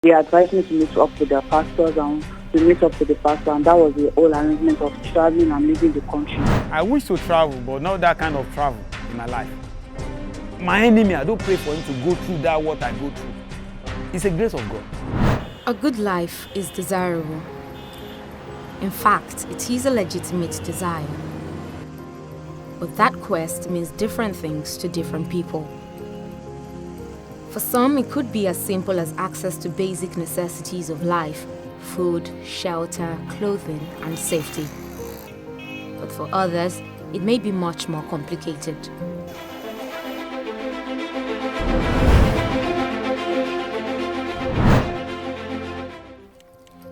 They advised me to meet up with the pastors and to meet up with the pastor, and that was the whole arrangement of traveling and leaving the country. I wish to travel, but not that kind of travel in my life. My enemy, I don't pray for him to go through that what I go through. It's a grace of God. A good life is desirable. In fact, it is a legitimate desire. But that quest means different things to different people. For some, it could be as simple as access to basic necessities of life: food, shelter, clothing, and safety. But for others, it may be much more complicated.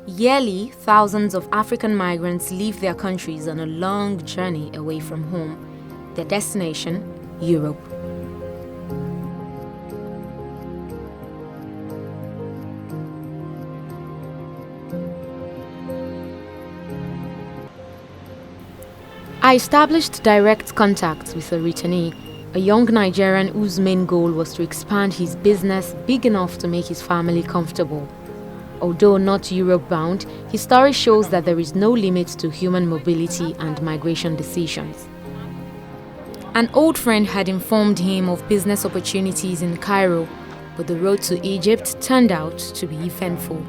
Yearly, thousands of African migrants leave their countries on a long journey away from home, their destination, Europe. I established direct contact with a returnee, a young Nigerian whose main goal was to expand his business big enough to make his family comfortable. Although not Europe-bound, his story shows that there is no limit to human mobility and migration decisions. An old friend had informed him of business opportunities in Cairo, but the road to Egypt turned out to be eventful.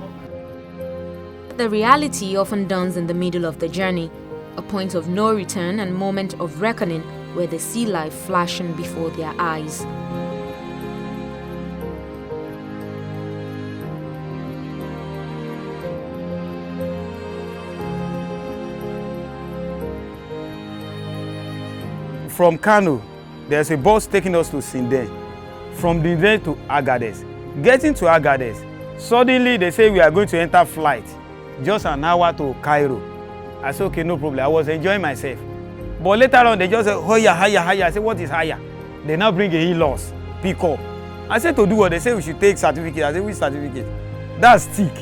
The reality often dawns in the middle of the journey, a point of no return and moment of reckoning where they see life flashing before their eyes. From Kano, there's a bus taking us to Sinden. From Sinden to Agadez. Getting to Agadez, suddenly they say we are going to enter flight. Just an hour to Cairo. I said, okay, no problem. I was enjoying myself. But later on, they just said, higher, higher, higher. I said, what is higher? They now bring a e-loss, pick up. I said, to do what? They say we should take certificate. I said, which certificate? That's stick.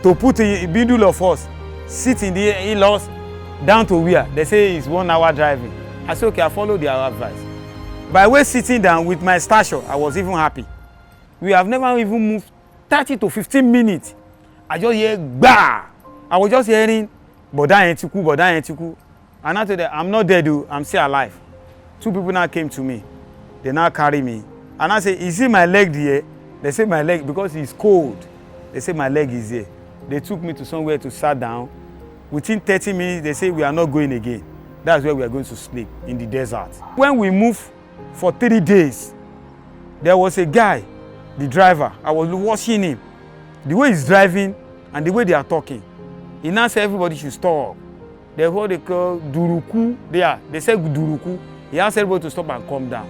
To put a bundle of us, sit in the e-loss, down to where? They say it's 1 hour driving. I said, okay, I follow their advice. By way sitting down with my stature, I was even happy. We have never even moved 30 to 15 minutes. I just hear, bah! I was just hearing, Boda Entiku. And I told them, I'm not dead, dude. I'm still alive. 2 people now came to me. They now carry me. And I say, is it my leg there? They say my leg, because it's cold. They say my leg is there. They took me to somewhere to sit down. Within 30 minutes, they say we are not going again. That's where we are going to sleep, in the desert. When we moved for 3 days, there was a guy, the driver. I was watching him. The way he's driving and the way they are talking. He now said everybody should stop. There's what they call Duruku there. They said Duruku. He asked everybody to stop and calm down.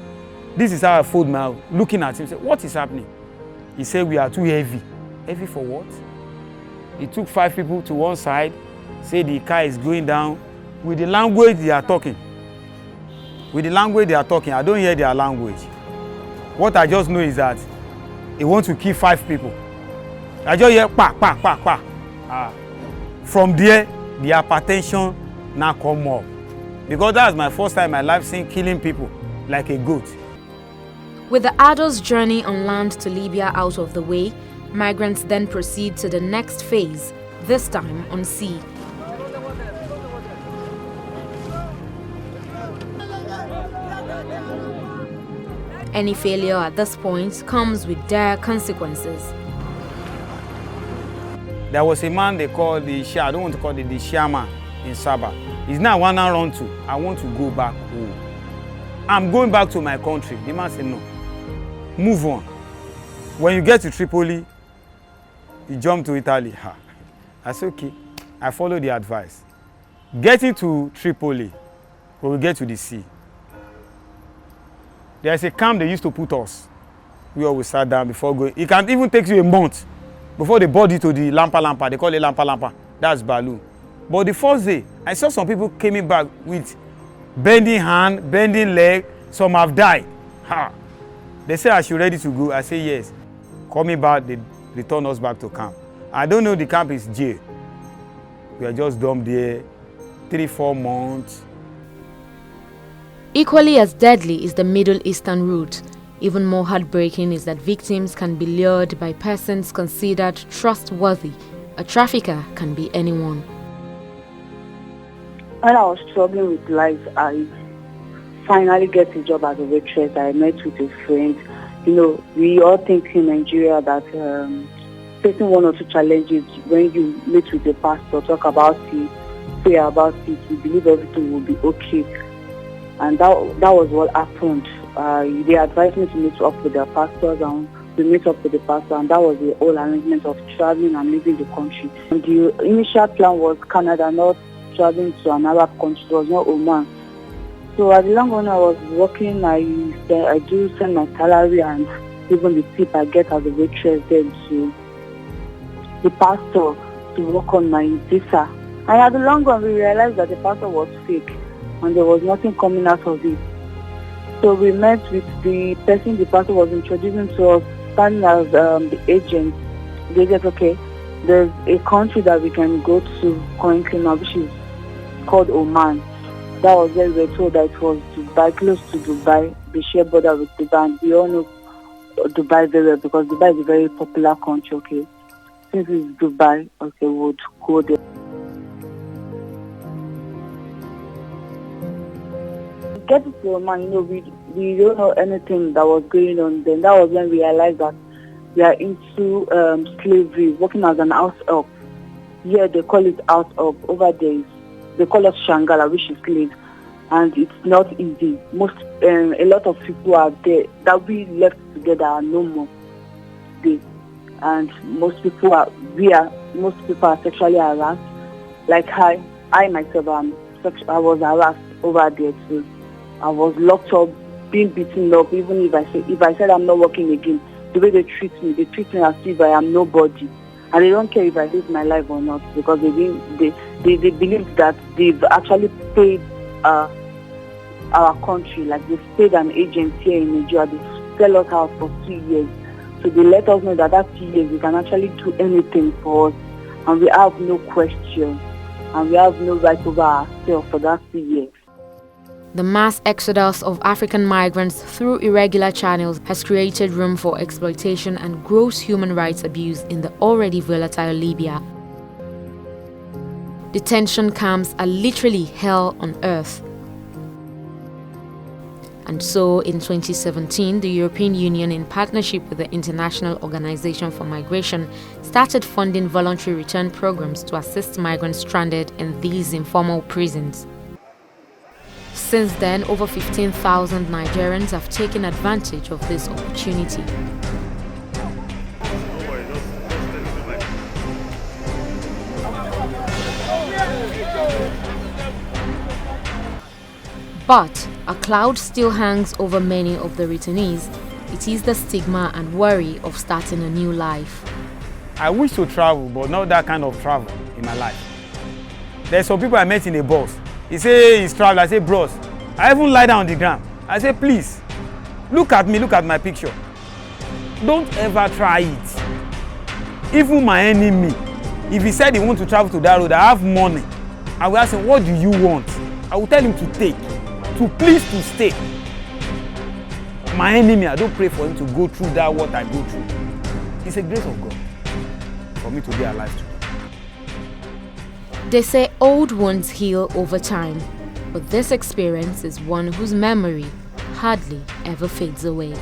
This is how I fold my mouth, looking at him, said, what is happening? He said, we are too heavy. Heavy for what? He took 5 people to one side, said the car is going down. With the language they are talking. I don't hear their language. What I just know is that he wants to kill 5 people. I just hear pa, pa, pa, pa. From there, the hypertension now come up. Because that's my first time in my life seeing killing people like a goat. With the arduous journey on land to Libya out of the way, migrants then proceed to the next phase, this time on sea. Any failure at this point comes with dire consequences. There was a man they call the Shah, I don't want to call it the Shaman in Sabah. He's now one I run to. I want to go back home. I'm going back to my country. The man said, no. Move on. When you get to Tripoli, you jump to Italy. I said, okay. I follow the advice. Getting to Tripoli, we will get to the sea. There's a camp they used to put us. We always sat down before going. It can even take you a month before they brought you to the Lampa. They call it Lampa. That's Balu. But the first day, I saw some people coming back with bending hand, bending leg. Some have died. They say I should ready to go. I say yes. Coming back, they return us back to camp. I don't know the camp is jail. We are just dumped there 3-4 months. Equally as deadly is the Middle Eastern route. Even more heartbreaking is that victims can be lured by persons considered trustworthy. A trafficker can be anyone. When I was struggling with life, I finally get a job as a waitress. I met with a friend. We all think in Nigeria that facing one or two challenges, when you meet with a pastor, talk about it, pray about it, we believe everything will be okay. And that was what happened. They advised me to meet up with the pastors, and we meet up with the pastor, and that was the whole arrangement of traveling and leaving the country. And the initial plan was Canada, not traveling to an Arab country. It was not Oman. So at the long run, I was working. I do send my salary and even the tip I get as a waitress then to the pastor to work on my visa. And at the long run, we realized that the pastor was fake and there was nothing coming out of it. So we met with the person the pastor was introducing to us, standing as the agent. They said, okay, there's a country that we can go to currently now, which is called Oman. That was where we were told that it was Dubai, close to Dubai. They share border with Dubai. And we all know Dubai very well because Dubai is a very popular country, okay. Since it's Dubai, okay, we would go there. Getting to Oman, we don't know anything that was going on then. That was when we realized that we are into slavery, working as an house help. Here they call it house help. Over there, they call us Shangala, which is slave. And it's not easy. A lot of people are there that we left together are no more there. And most people are sexually harassed. Like I myself, I was harassed over there too. I was locked up, being beaten up. Even if I said I'm not working again, the way they treat me as if I am nobody, and they don't care if I live my life or not because they believe that they've actually paid our country, like they've paid an agent here in Nigeria. They sell us out for 2 years, so they let us know that 2 years we can actually do anything for us, and we have no question, and we have no right over ourselves for that 2 years. The mass exodus of African migrants through irregular channels has created room for exploitation and gross human rights abuse in the already volatile Libya. Detention camps are literally hell on earth. And so, in 2017, the European Union, in partnership with the International Organization for Migration, started funding voluntary return programs to assist migrants stranded in these informal prisons. Since then, over 15,000 Nigerians have taken advantage of this opportunity. But a cloud still hangs over many of the returnees. It is the stigma and worry of starting a new life. I wish to travel, but not that kind of travel in my life. There's some people I met in a bus. He say he's traveling. I say, bros, I even lie down on the ground. I say, please, look at me, look at my picture. Don't ever try it. Even my enemy, if he said he wants to travel to that road, I have money. I will ask him, what do you want? I will tell him to take, to please to stay. My enemy, I don't pray for him to go through that what I go through. It's a grace of God for me to be alive today. They say old wounds heal over time, but this experience is one whose memory hardly ever fades away.